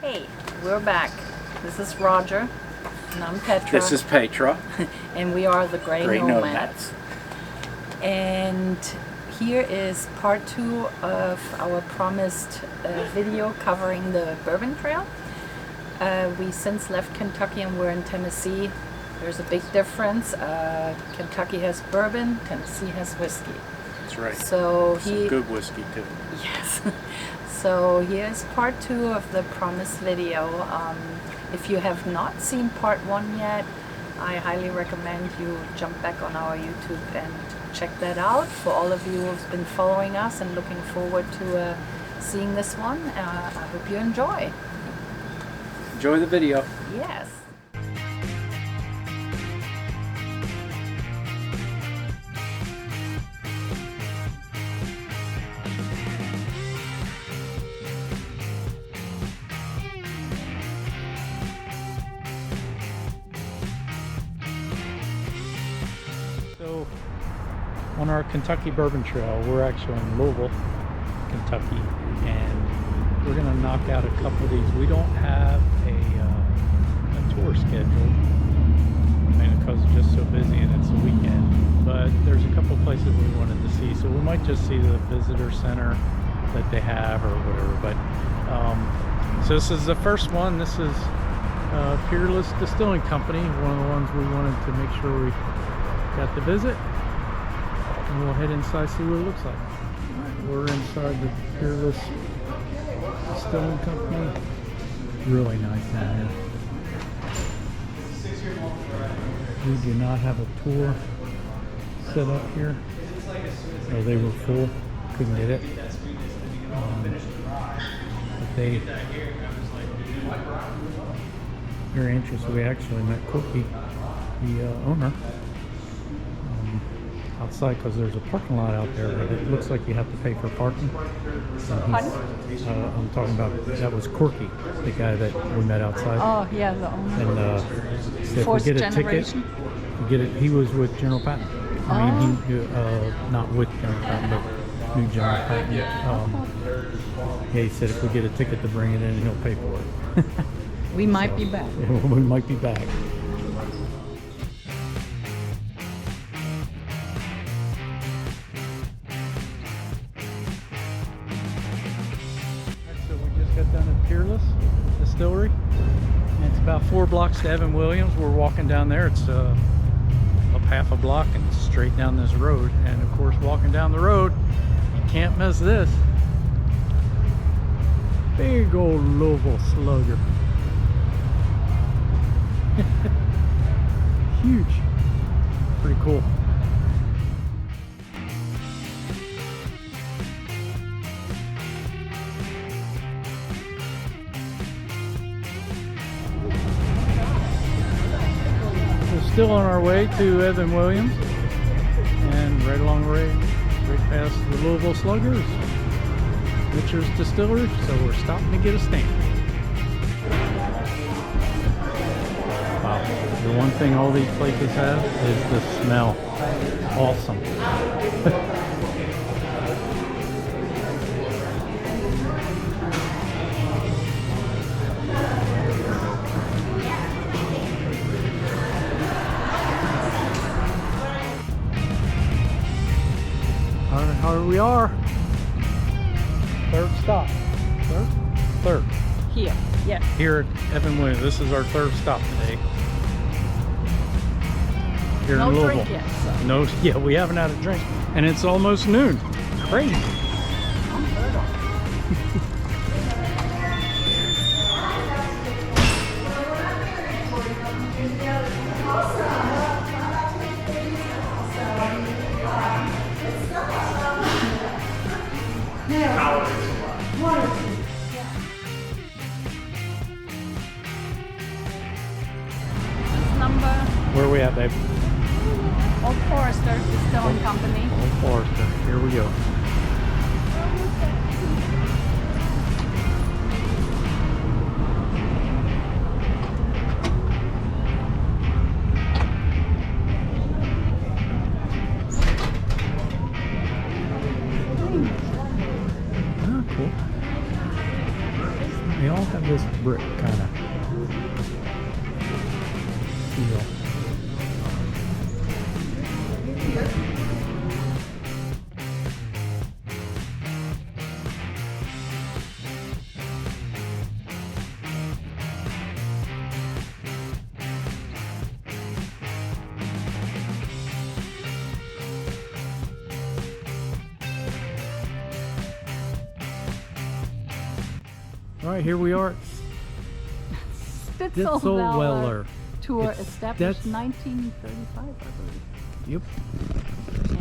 Hey, we're back. This is Roger, and I'm Petra. This is Petra. And we are the Grey Nomads. And here is part 2 of our promised video covering the Bourbon Trail. We since left Kentucky and we're in Tennessee. There's a big difference. Kentucky has bourbon, Tennessee has whiskey. That's right. So some good whiskey too. Yes. So here's part 2 of the promised video. If you have not seen part 1 yet, I highly recommend you jump back on our YouTube and check that out. For all of you who've been following us and looking forward to seeing this one, I hope you enjoy. Enjoy the video. Yes. So, on our Kentucky Bourbon Trail, we're actually in Louisville, Kentucky, and we're going to knock out a couple of these. We don't have a tour scheduled, because it's just so busy and it's a weekend, but there's a couple places we wanted to see, so we might just see the visitor center that they have or whatever. But so this is the first one. This is Peerless Distilling Company, one of the ones we wanted to make sure we got to visit, and we'll head inside, see what it looks like. Right, we're inside the Peerless Distilling Company. Really nice down here. We do not have a tour set up here. Oh, they were full, couldn't get it. But very interesting. We actually met Cookie, the owner, outside, because there's a parking lot out there, but it looks like you have to pay for parking. I'm talking about, that was Corky, the guy that we met outside. Oh yeah, the owner. And so if we get a ticket, we get it. He was with General Patton. I mean, he not with General Patton, but knew General Patton. Yeah, he said if we get a ticket to bring it in, he'll pay for it. We might be back. We might be back. Got done at Peerless Distillery, and it's about 4 blocks to Evan Williams. We're walking down there. It's up half a block and straight down this road, and of course walking down the road you can't miss this big old Louisville Slugger. Huge. Pretty cool. Still on our way to Evan Williams, and right along the way, right past the Louisville Sluggers, Mitchell's Distillery, so we're stopping to get a stamp. Wow, the one thing all these places have is the smell. Awesome. Here we are. Third stop. Third. Here, yes. Here at Evan Williams. This is our third stop today. Here No in Louisville. drink yet, so. No, yeah, we haven't had a drink, and it's almost noon. Crazy. Where are we at, babe? Old Forester Distilling Company. Old Forester. Here we go. Oh, cool. They all have this brick kind of feel. All right, here we are at Stitzelweller tour It's established 1935, I believe.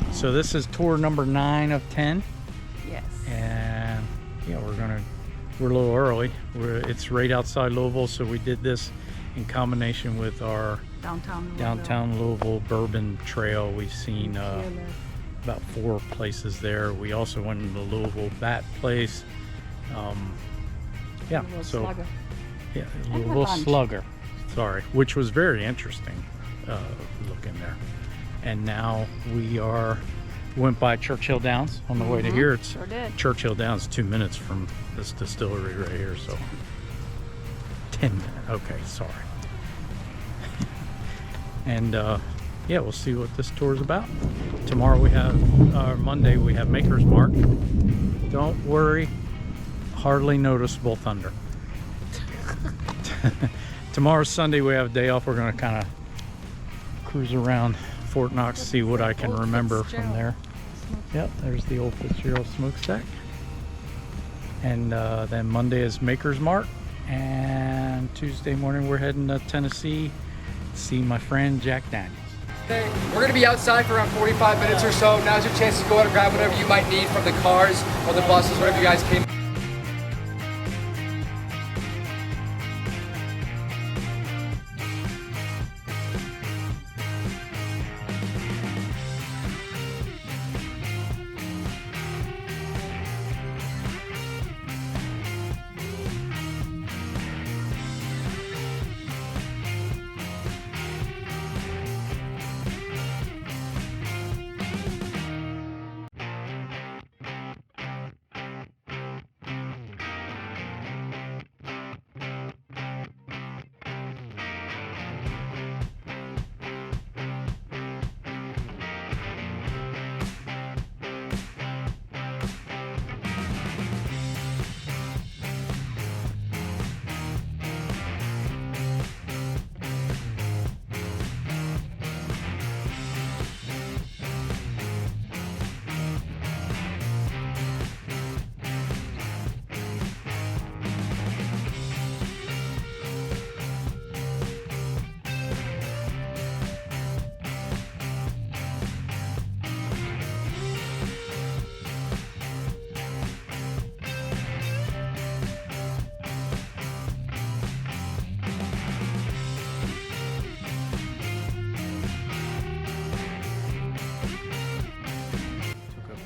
Yep. So this is tour number 9 of 10. Yes. And yeah, we're a little early. It's right outside Louisville, so we did this in combination with our downtown Louisville Bourbon Trail. We've seen about 4 places there. We also went to the Louisville Bat Place. Yeah, so Slugger. Yeah, Louisville Slugger, sorry, which was very interesting looking there. And now we went by Churchill Downs on the way to here. It's sure did. Churchill Downs, 2 minutes from this distillery right here, so 10 minutes. Okay, sorry. And yeah, we'll see what this tour is about. Tomorrow we have, Monday we have Maker's Mark. Don't worry. Hardly noticeable thunder. Tomorrow's Sunday, we have a day off. We're going to kind of cruise around Fort Knox, see what I can remember from there. Yep, there's the old Fitzgerald smokestack. And then Monday is Maker's Mark. And Tuesday morning, we're heading to Tennessee to see my friend Jack Daniels. We're going to be outside for around 45 minutes or so. Now's your chance to go out and grab whatever you might need from the cars or the buses, whatever you guys came.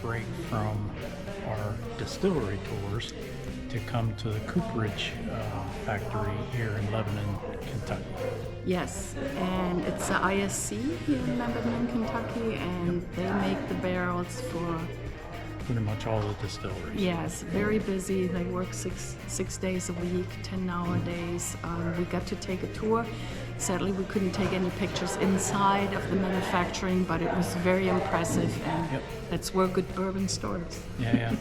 Break from our distillery tours to come to the Cooperage factory here in Lebanon, Kentucky. Yes, and it's an ISC here in Lebanon, Kentucky, and they make the barrels for Pretty much all the distilleries. Yes, very busy. They work six days a week, 10-hour days. We got to take a tour. Sadly, we couldn't take any pictures inside of the manufacturing, but it was very impressive, and that's where good bourbon starts. Yeah.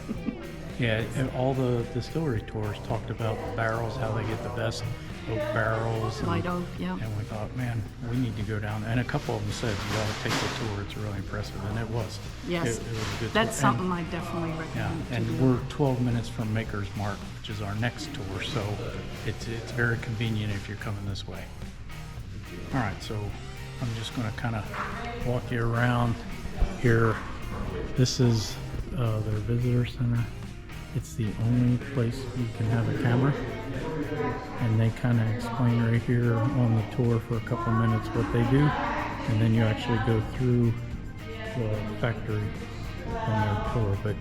Yeah, and all the distillery tours talked about the barrels, how they get the best oak barrels. Light oak, yeah. And we thought, man, we need to go down. And a couple of them said, you ought to take the tour. It's really impressive. And it was. Yes. It was a good That's tour. something I definitely recommend. Yeah, and we're 12 minutes from Maker's Mark, which is our next tour. So it's very convenient if you're coming this way. All right, so I'm just going to kind of walk you around here. This is their visitor center. It's the only place you can have a camera, and they kind of explain right here on the tour for a couple minutes what they do, and then you actually go through the factory on their tour. But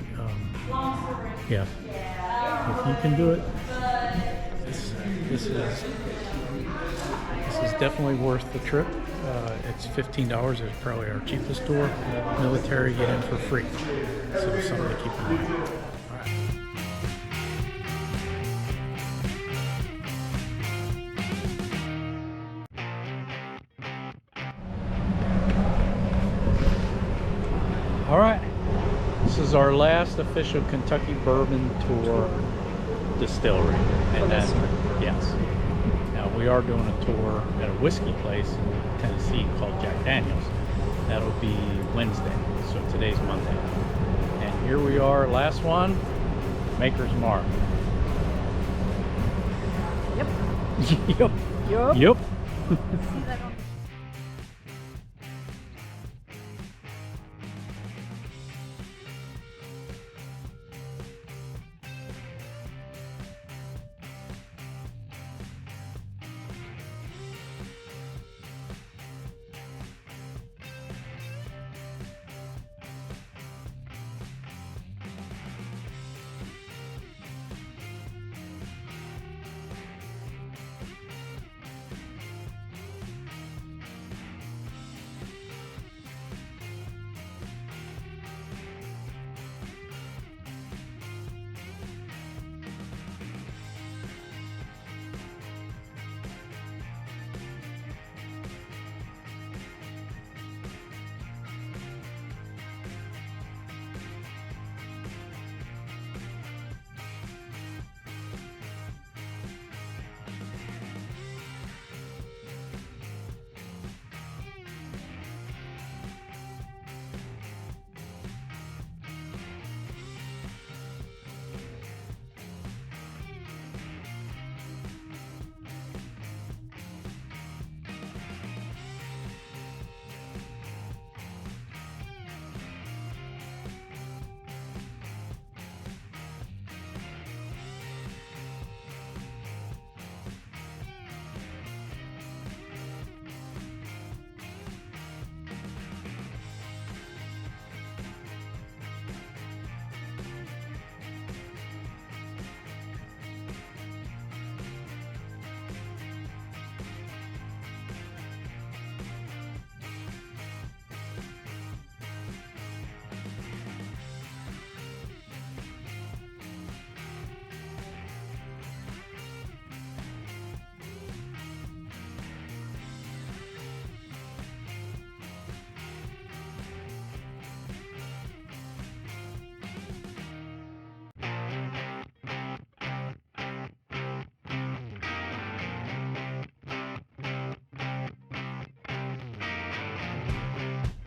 yeah, if you can do it, this is definitely worth the trip. It's $15. It's probably our cheapest tour. Military get in for free, so something to keep in mind. All right. All right, this is our last official Kentucky Bourbon Tour distillery. And then, yes. Now we are doing a tour at a whiskey place in Tennessee called Jack Daniels. That'll be Wednesday, so today's Monday. And here we are, last one, Maker's Mark. Yep. Yep. Yup. Yep. See that on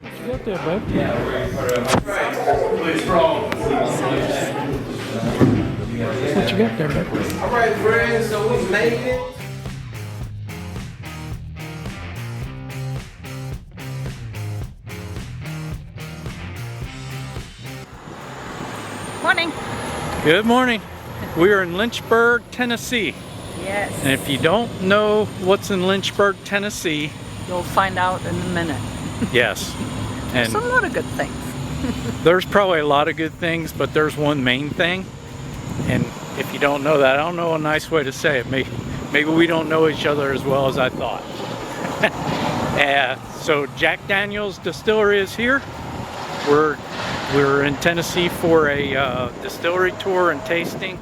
You got there, bud? What you got there, bud? All right, friends, so we made it. Morning. Good morning. We are in Lynchburg, Tennessee. Yes. And if you don't know what's in Lynchburg, Tennessee, You'll find out in a minute. yes. And There's a lot of good things. there's probably a lot of good things, but there's one main thing. And if you don't know that, I don't know a nice way to say it. Maybe we don't know each other as well as I thought. So Jack Daniels Distillery is here. We're in Tennessee for a distillery tour and tasting.